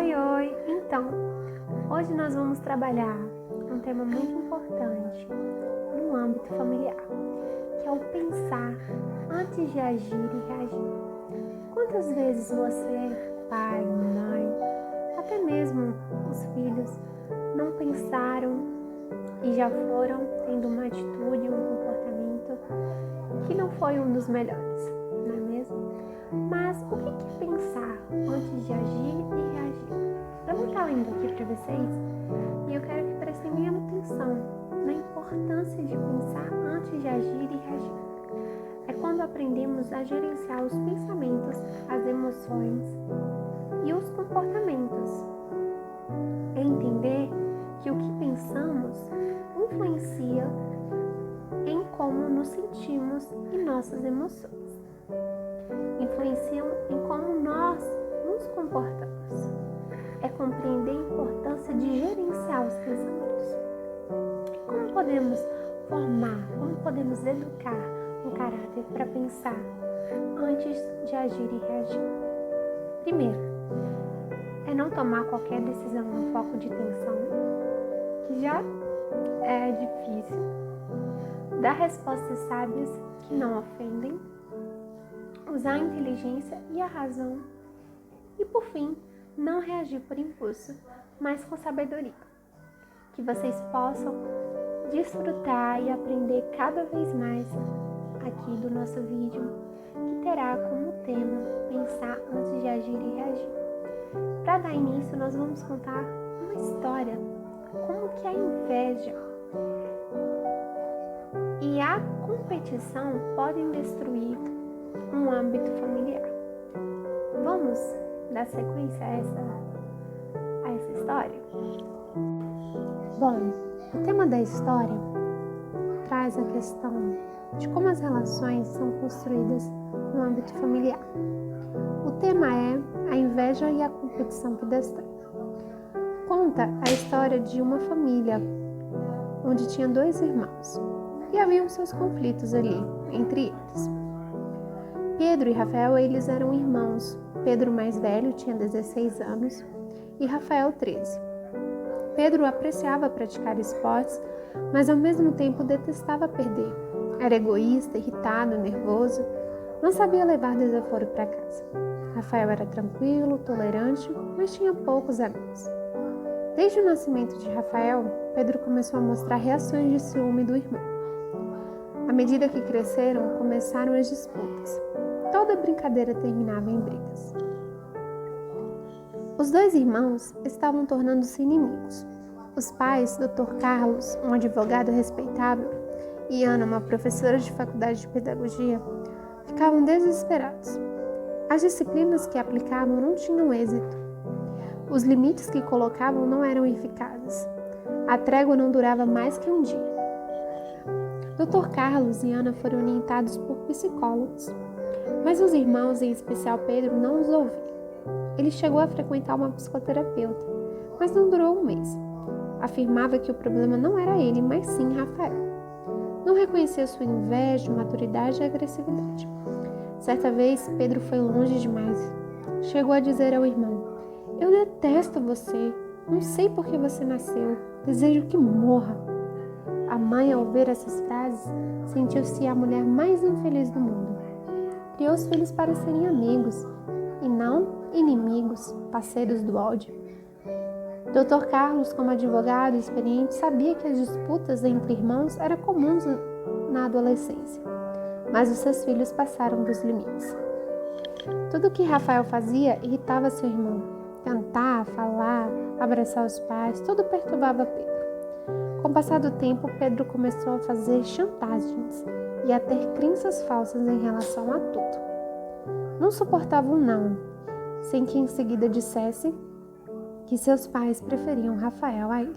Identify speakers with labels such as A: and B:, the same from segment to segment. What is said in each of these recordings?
A: Oi! Então, hoje nós vamos trabalhar um tema muito importante no âmbito familiar, que é o pensar antes de agir e reagir. Quantas vezes você, pai, mãe, até mesmo os filhos, não pensaram e já foram tendo uma atitude, um comportamento que não foi um dos melhores, não é mesmo? Mas o que é pensar antes de agir e reagir? Eu vou estar lendo aqui para vocês e eu quero que prestem minha atenção na importância de pensar antes de agir e reagir. É quando aprendemos a gerenciar os pensamentos, as emoções e os comportamentos. É entender que o que pensamos influencia em como nos sentimos e nossas emoções. Influenciam em como nós nos comportamos. É compreender a importância de gerenciar os pensamentos. Como podemos formar, como podemos educar um caráter para pensar antes de agir e reagir? Primeiro, é não tomar qualquer decisão no foco de tensão, que já é difícil. Dar respostas sábias que não ofendem. Usar a inteligência e a razão. E por fim, não reagir por impulso, mas com sabedoria. Que vocês possam desfrutar e aprender cada vez mais aqui do nosso vídeo, que terá como tema pensar antes de agir e reagir. Para dar início, nós vamos contar uma história, como que a inveja e a competição podem destruir um âmbito familiar. Vamos dar sequência a essa história? Bom, o tema da história traz a questão de como as relações são construídas no âmbito familiar. O tema é a inveja e a competição que destrói. Conta a história de uma família onde tinha 2 irmãos e haviam seus conflitos ali entre eles. Pedro e Rafael, eles eram irmãos. Pedro, mais velho, tinha 16 anos e Rafael, 13. Pedro apreciava praticar esportes, mas ao mesmo tempo detestava perder. Era egoísta, irritado, nervoso, não sabia levar desaforo para casa. Rafael era tranquilo, tolerante, mas tinha poucos amigos. Desde o nascimento de Rafael, Pedro começou a mostrar reações de ciúme do irmão. À medida que cresceram, começaram as disputas. Toda brincadeira terminava em brigas. Os 2 irmãos estavam tornando-se inimigos. Os pais, Dr. Carlos, um advogado respeitável, e Ana, uma professora de faculdade de pedagogia, ficavam desesperados. As disciplinas que aplicavam não tinham êxito. Os limites que colocavam não eram eficazes. A trégua não durava mais que um dia. Dr. Carlos e Ana foram orientados por psicólogos, mas os irmãos, em especial Pedro, não os ouviam. Ele chegou a frequentar uma psicoterapeuta, mas não durou um mês. Afirmava que o problema não era ele, mas sim Rafael. Não reconhecia sua inveja, maturidade e agressividade. Certa vez, Pedro foi longe demais. Chegou a dizer ao irmão: "Eu detesto você. Não sei por que você nasceu. Desejo que morra." A mãe, ao ver essas frases, sentiu-se a mulher mais infeliz do mundo. Criou os filhos para serem amigos, e não inimigos, parceiros do ódio. Dr. Carlos, como advogado experiente, sabia que as disputas entre irmãos eram comuns na adolescência, mas os seus filhos passaram dos limites. Tudo o que Rafael fazia irritava seu irmão. Cantar, falar, abraçar os pais, tudo perturbava Pedro. Com o passar do tempo, Pedro começou a fazer chantagens e a ter crenças falsas em relação a tudo. Não suportava um não, sem que em seguida dissesse que seus pais preferiam Rafael a ele.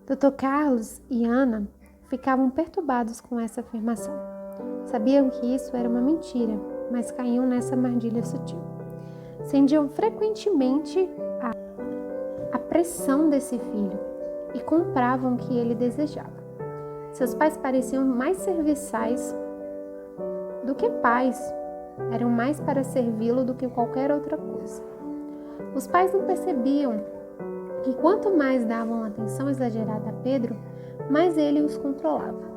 A: Dr. Carlos e Ana ficavam perturbados com essa afirmação. Sabiam que isso era uma mentira, mas caíam nessa armadilha sutil. Sentiam frequentemente a pressão desse filho e compravam o que ele desejava. Seus pais pareciam mais serviçais do que pais, eram mais para servi-lo do que qualquer outra coisa. Os pais não percebiam que quanto mais davam atenção exagerada a Pedro, mais ele os controlava.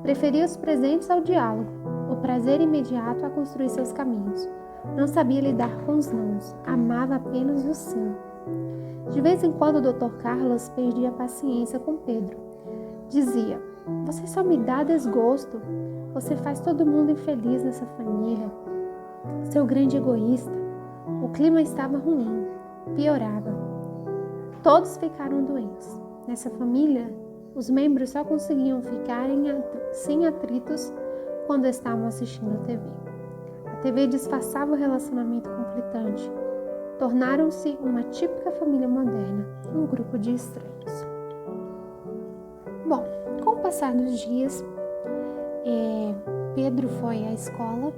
A: Preferia os presentes ao diálogo, o prazer imediato a construir seus caminhos. Não sabia lidar com os nãos, amava apenas o sim. De vez em quando o Dr. Carlos perdia a paciência com Pedro. Dizia: "Você só me dá desgosto. Você faz todo mundo infeliz nessa família. Seu grande egoísta." O clima estava ruim, piorava. Todos ficaram doentes. Nessa família, os membros só conseguiam ficar sem atritos quando estavam assistindo a TV. A TV disfarçava o relacionamento conflitante. Tornaram-se uma típica família moderna, um grupo de estranhos. Bom, com o passar dos dias, Pedro foi à escola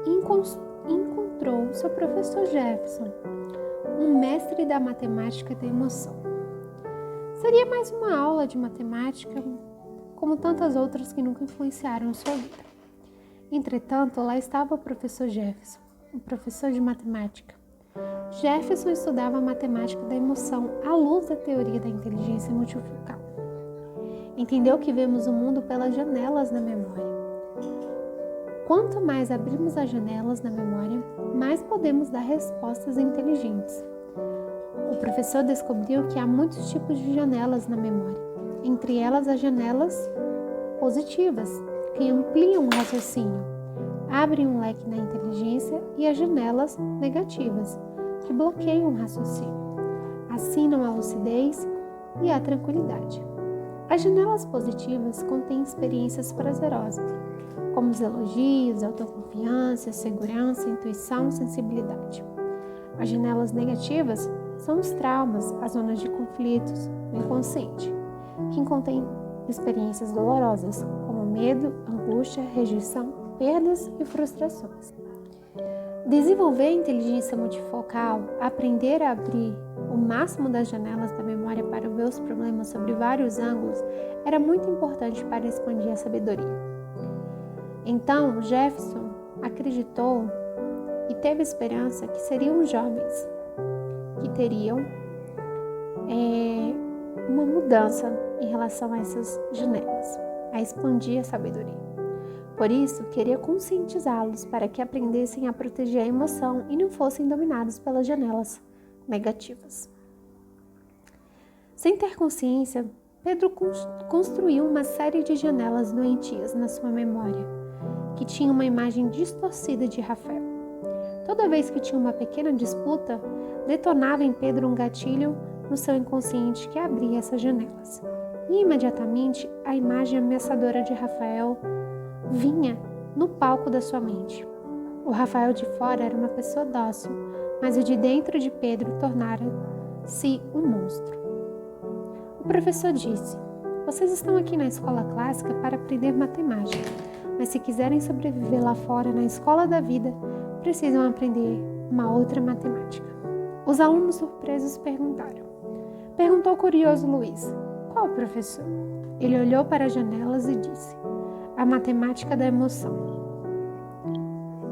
A: e encontrou seu professor Jefferson, um mestre da matemática da emoção. Seria mais uma aula de matemática, como tantas outras que nunca influenciaram sua vida. Entretanto, lá estava o professor Jefferson, um professor de matemática. Jefferson estudava a matemática da emoção à luz da teoria da inteligência multifocal. Entendeu que vemos o mundo pelas janelas na memória. Quanto mais abrimos as janelas na memória, mais podemos dar respostas inteligentes. O professor descobriu que há muitos tipos de janelas na memória, entre elas as janelas positivas, que ampliam o raciocínio, abrem um leque na inteligência, e as janelas negativas, que bloqueiam o raciocínio, assinam a lucidez e a tranquilidade. As janelas positivas contêm experiências prazerosas, como os elogios, autoconfiança, segurança, intuição, sensibilidade. As janelas negativas são os traumas, as zonas de conflitos, o inconsciente, que contém experiências dolorosas, como medo, angústia, rejeição, perdas e frustrações. Desenvolver a inteligência multifocal, aprender a abrir o máximo das janelas da memória para ver os problemas sobre vários ângulos, era muito importante para expandir a sabedoria. Então, Jefferson acreditou e teve esperança que seriam jovens que teriam uma mudança em relação a essas janelas, a expandir a sabedoria. Por isso, queria conscientizá-los para que aprendessem a proteger a emoção e não fossem dominados pelas janelas negativas. Sem ter consciência, Pedro construiu uma série de janelas doentias na sua memória, que tinha uma imagem distorcida de Rafael. Toda vez que tinha uma pequena disputa, detonava em Pedro um gatilho no seu inconsciente que abria essas janelas. E imediatamente a imagem ameaçadora de Rafael vinha no palco da sua mente. O Rafael de fora era uma pessoa dócil, mas o de dentro de Pedro tornara-se um monstro. O professor disse: "Vocês estão aqui na escola clássica para aprender matemática, mas se quiserem sobreviver lá fora na escola da vida, precisam aprender uma outra matemática." Os alunos surpresos Perguntou o curioso Luiz: "Qual, professor?" Ele olhou para as janelas e disse: "A matemática da emoção."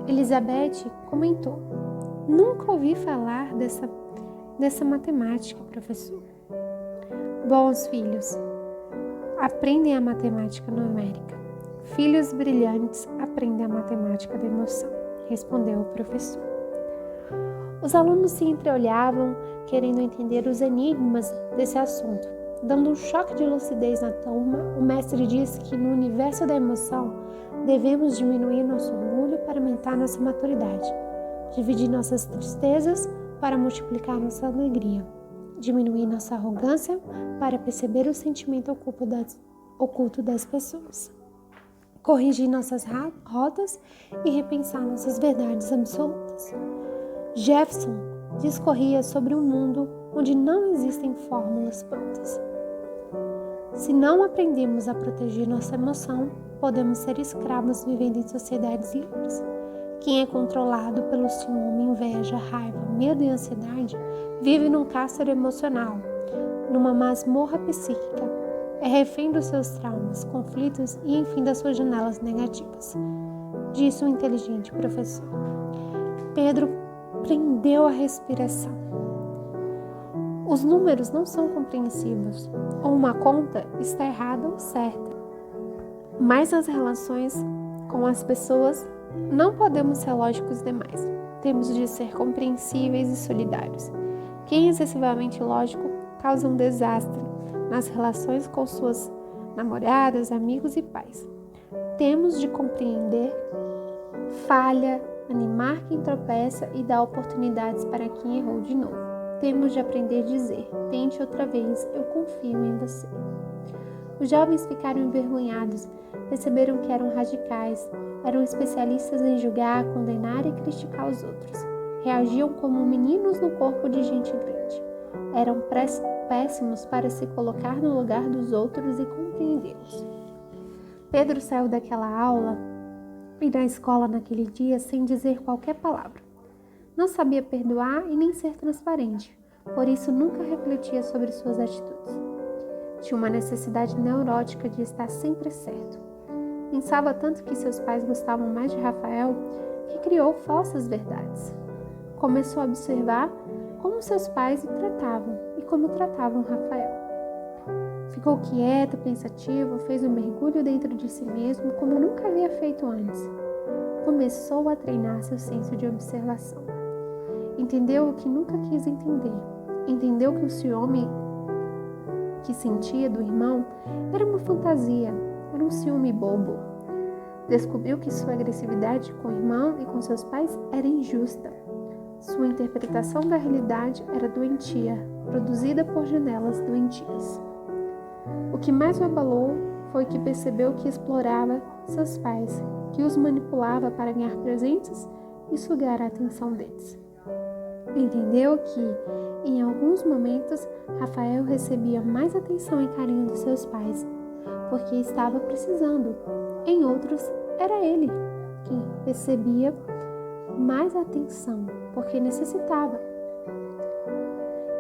A: Elizabeth comentou: "Nunca ouvi falar dessa matemática, professor." "Bons filhos aprendem a matemática numérica. Filhos brilhantes aprendem a matemática da emoção", respondeu o professor. Os alunos se entreolhavam, querendo entender os enigmas desse assunto. Dando um choque de lucidez na turma, o mestre disse que no universo da emoção devemos diminuir nosso orgulho para aumentar nossa maturidade, dividir nossas tristezas para multiplicar nossa alegria, diminuir nossa arrogância para perceber o sentimento oculto das pessoas, corrigir nossas rotas e repensar nossas verdades absolutas. Jefferson discorria sobre um mundo onde não existem fórmulas prontas. Se não aprendemos a proteger nossa emoção, podemos ser escravos vivendo em sociedades livres. Quem é controlado pelo ciúme, inveja, raiva, medo e ansiedade vive num cárcere emocional, numa masmorra psíquica. É refém dos seus traumas, conflitos e, enfim, das suas janelas negativas, disse o inteligente professor. Pedro prendeu a respiração. Os números não são compreensivos, ou uma conta está errada ou certa. Mas nas relações com as pessoas, não podemos ser lógicos demais. Temos de ser compreensíveis e solidários. Quem é excessivamente lógico causa um desastre nas relações com suas namoradas, amigos e pais. Temos de compreender, falha, animar quem tropeça e dar oportunidades para quem errou de novo. Temos de aprender a dizer: tente outra vez, eu confio em você. Os jovens ficaram envergonhados, perceberam que eram radicais, eram especialistas em julgar, condenar e criticar os outros. Reagiam como meninos no corpo de gente grande. Eram péssimos para se colocar no lugar dos outros e compreendê-los. Pedro saiu daquela aula e da escola naquele dia sem dizer qualquer palavra. Não sabia perdoar e nem ser transparente, por isso nunca refletia sobre suas atitudes. Tinha uma necessidade neurótica de estar sempre certo. Pensava tanto que seus pais gostavam mais de Rafael que criou falsas verdades. Começou a observar como seus pais o tratavam e como tratavam Rafael. Ficou quieto, pensativo, fez um mergulho dentro de si mesmo como nunca havia feito antes. Começou a treinar seu senso de observação. Entendeu o que nunca quis entender. Entendeu que o ciúme que sentia do irmão era uma fantasia, era um ciúme bobo. Descobriu que sua agressividade com o irmão e com seus pais era injusta. Sua interpretação da realidade era doentia, produzida por janelas doentias. O que mais o abalou foi que percebeu que explorava seus pais, que os manipulava para ganhar presentes e sugar a atenção deles. Entendeu que, em alguns momentos, Rafael recebia mais atenção e carinho dos seus pais, porque estava precisando. Em outros, era ele quem recebia mais atenção, porque necessitava.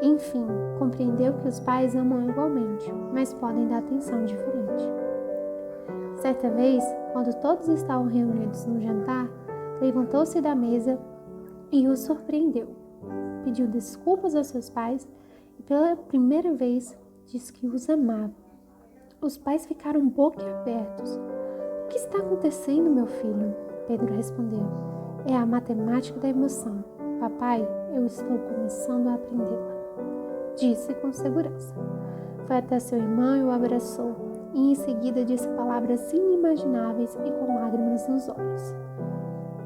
A: Enfim, compreendeu que os pais amam igualmente, mas podem dar atenção diferente. Certa vez, quando todos estavam reunidos no jantar, levantou-se da mesa e os surpreendeu. Pediu desculpas aos seus pais e pela primeira vez disse que os amava. Os pais ficaram boquiabertos. O que está acontecendo, meu filho? Pedro respondeu. É a matemática da emoção. Papai, eu estou começando a aprendê-la. Disse com segurança. Foi até seu irmão e o abraçou, e em seguida disse palavras inimagináveis e com lágrimas nos olhos.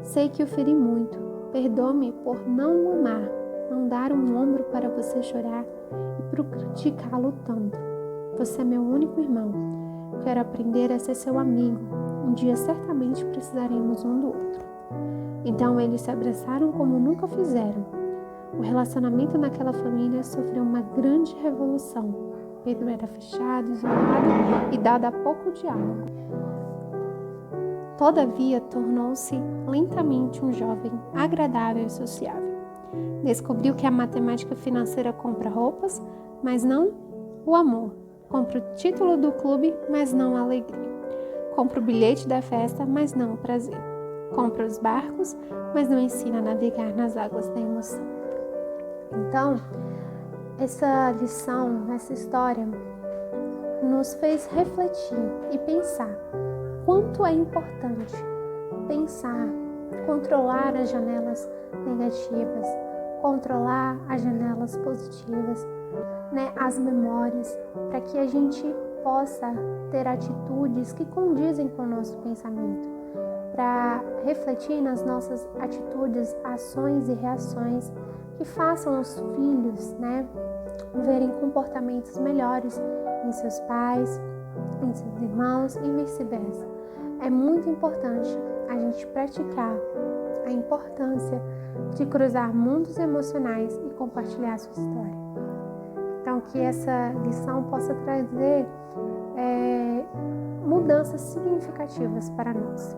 A: Sei que o feri muito. Perdoe-me por não o amar, não dar um ombro para você chorar e por criticá-lo tanto. Você é meu único irmão. Quero aprender a ser seu amigo. Um dia certamente precisaremos um do outro. Então eles se abraçaram como nunca fizeram. O relacionamento naquela família sofreu uma grande revolução. Pedro era fechado, isolado e dado a pouco diálogo. Todavia, tornou-se lentamente um jovem agradável e sociável. Descobriu que a matemática financeira compra roupas, mas não o amor. Compra o título do clube, mas não a alegria. Compra o bilhete da festa, mas não o prazer. Compra os barcos, mas não ensina a navegar nas águas da emoção. Então, essa lição, essa história, nos fez refletir e pensar quanto é importante pensar, controlar as janelas negativas, controlar as janelas positivas, as memórias, para que a gente possa ter atitudes que condizem com o nosso pensamento, para refletir nas nossas atitudes, ações e reações que façam os filhos, verem comportamentos melhores em seus pais, em seus irmãos e vice-versa. É muito importante a gente praticar a importância de cruzar mundos emocionais e compartilhar a sua história. Então, que essa lição possa trazer mudanças significativas para nós.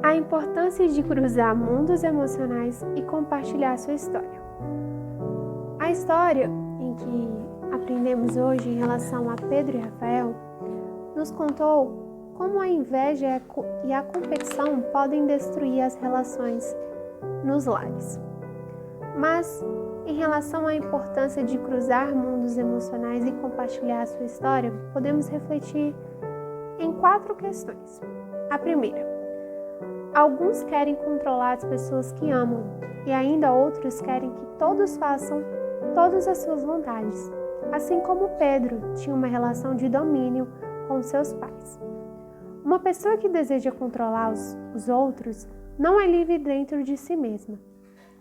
A: A importância de cruzar mundos emocionais e compartilhar a sua história. A história em que aprendemos hoje em relação a Pedro e Rafael nos contou como a inveja e a competição podem destruir as relações nos lares. Mas, em relação à importância de cruzar mundos emocionais e compartilhar a sua história, podemos refletir em 4 questões. A primeira: alguns querem controlar as pessoas que amam, e ainda outros querem que todos façam todas as suas vontades, assim como Pedro tinha uma relação de domínio com seus pais. Uma pessoa que deseja controlar os outros não é livre dentro de si mesma.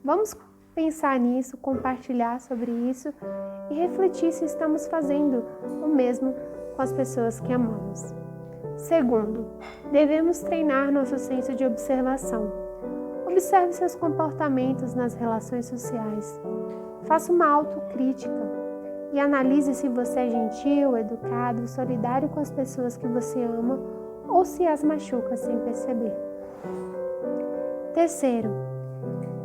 A: Vamos pensar nisso, compartilhar sobre isso e refletir se estamos fazendo o mesmo com as pessoas que amamos. Segundo, devemos treinar nosso senso de observação. Observe seus comportamentos nas relações sociais. Faça uma autocrítica e analise se você é gentil, educado, solidário com as pessoas que você ama ou se as machuca sem perceber. Terceiro,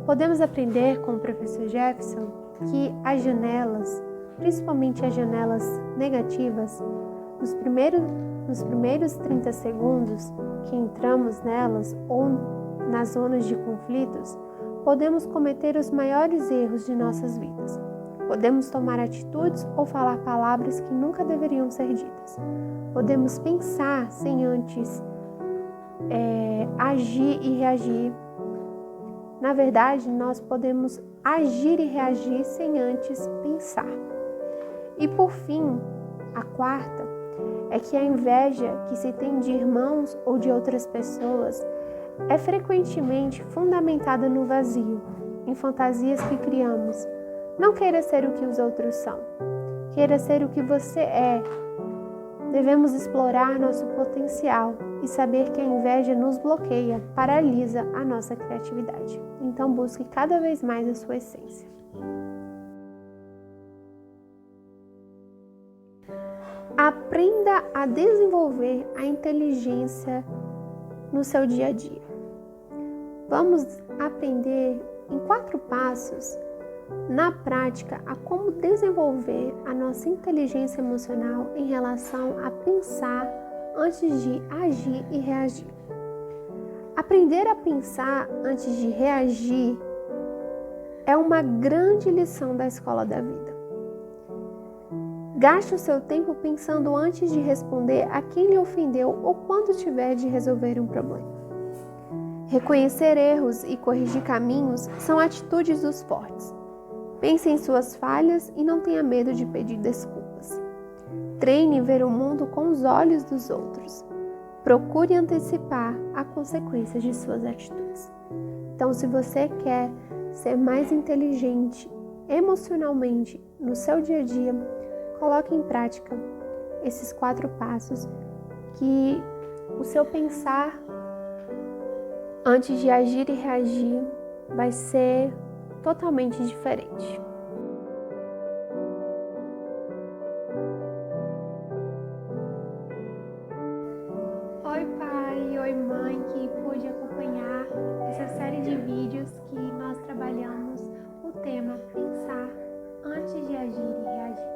A: podemos aprender com o professor Jefferson que as janelas, principalmente as janelas negativas, nos primeiros 30 segundos que entramos nelas ou nas zonas de conflitos, podemos cometer os maiores erros de nossas vidas. Podemos tomar atitudes ou falar palavras que nunca deveriam ser ditas. Podemos pensar sem antes agir e reagir. Na verdade, nós podemos agir e reagir sem antes pensar. E por fim, a quarta é que a inveja que se tem de irmãos ou de outras pessoas é frequentemente fundamentada no vazio, em fantasias que criamos. Não queira ser o que os outros são, queira ser o que você é. Devemos explorar nosso potencial e saber que a inveja nos bloqueia, paralisa a nossa criatividade. Então busque cada vez mais a sua essência. Aprenda a desenvolver a inteligência no seu dia a dia. Vamos aprender em 4 passos, na prática, a como desenvolver a nossa inteligência emocional em relação a pensar antes de agir e reagir. Aprender a pensar antes de reagir é uma grande lição da escola da vida. Gaste o seu tempo pensando antes de responder a quem lhe ofendeu ou quando tiver de resolver um problema. Reconhecer erros e corrigir caminhos são atitudes dos fortes. Pense em suas falhas e não tenha medo de pedir desculpas. Treine ver o mundo com os olhos dos outros. Procure antecipar a consequência de suas atitudes. Então, se você quer ser mais inteligente emocionalmente no seu dia a dia, coloque em prática esses 4 passos que o seu pensar antes de agir e reagir vai ser totalmente diferente. Oi pai, oi mãe que pôde acompanhar essa série de vídeos que nós trabalhamos o tema pensar antes de agir e reagir.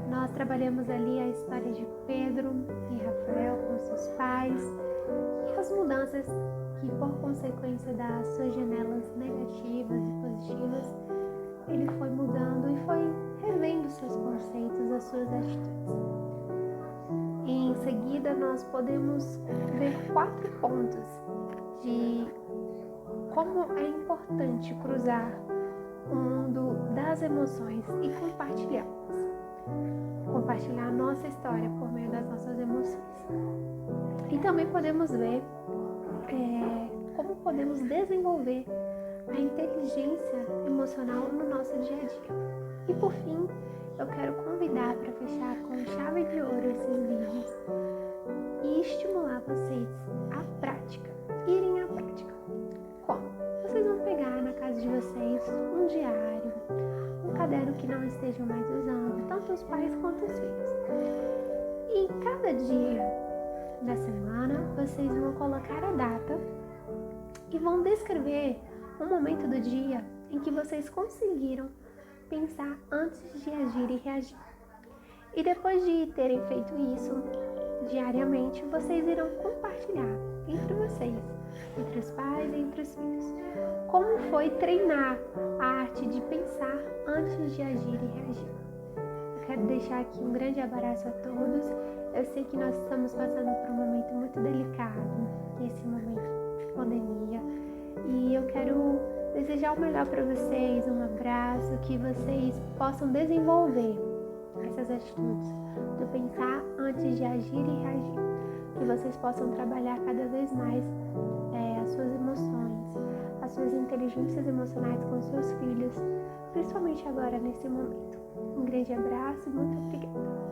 A: Nós trabalhamos ali a história de Pedro e Rafael com seus pais e as mudanças que, por consequência das suas janelas negativas e positivas, ele foi mudando e foi revendo seus conceitos, as suas atitudes. E em seguida, nós podemos ver 4 pontos de como é importante cruzar o mundo das emoções e compartilhá-las. Compartilhar a nossa história por meio das nossas emoções. E também podemos ver como podemos desenvolver a inteligência emocional no nosso dia a dia. E por fim, eu quero convidar para fechar com chave de ouro esses vídeos e estimular vocês à prática, irem à prática. Como? Vocês vão pegar na casa de vocês um diário, um caderno que não estejam mais usando, tanto os pais quanto os filhos. E cada dia da semana, vocês vão colocar a data e vão descrever um momento do dia em que vocês conseguiram pensar antes de agir e reagir. E depois de terem feito isso, diariamente vocês irão compartilhar entre vocês, entre os pais e entre os filhos, como foi treinar a arte de pensar antes de agir e reagir. Eu quero deixar aqui um grande abraço a todos. Eu sei que nós estamos passando por um momento muito delicado, esse momento de pandemia, e eu quero desejar o melhor para vocês, um abraço, que vocês possam desenvolver essas atitudes do pensar antes de agir e reagir, que vocês possam trabalhar cada vez mais as suas emoções, as suas inteligências emocionais com seus filhos, principalmente agora nesse momento. Um grande abraço e muito obrigada.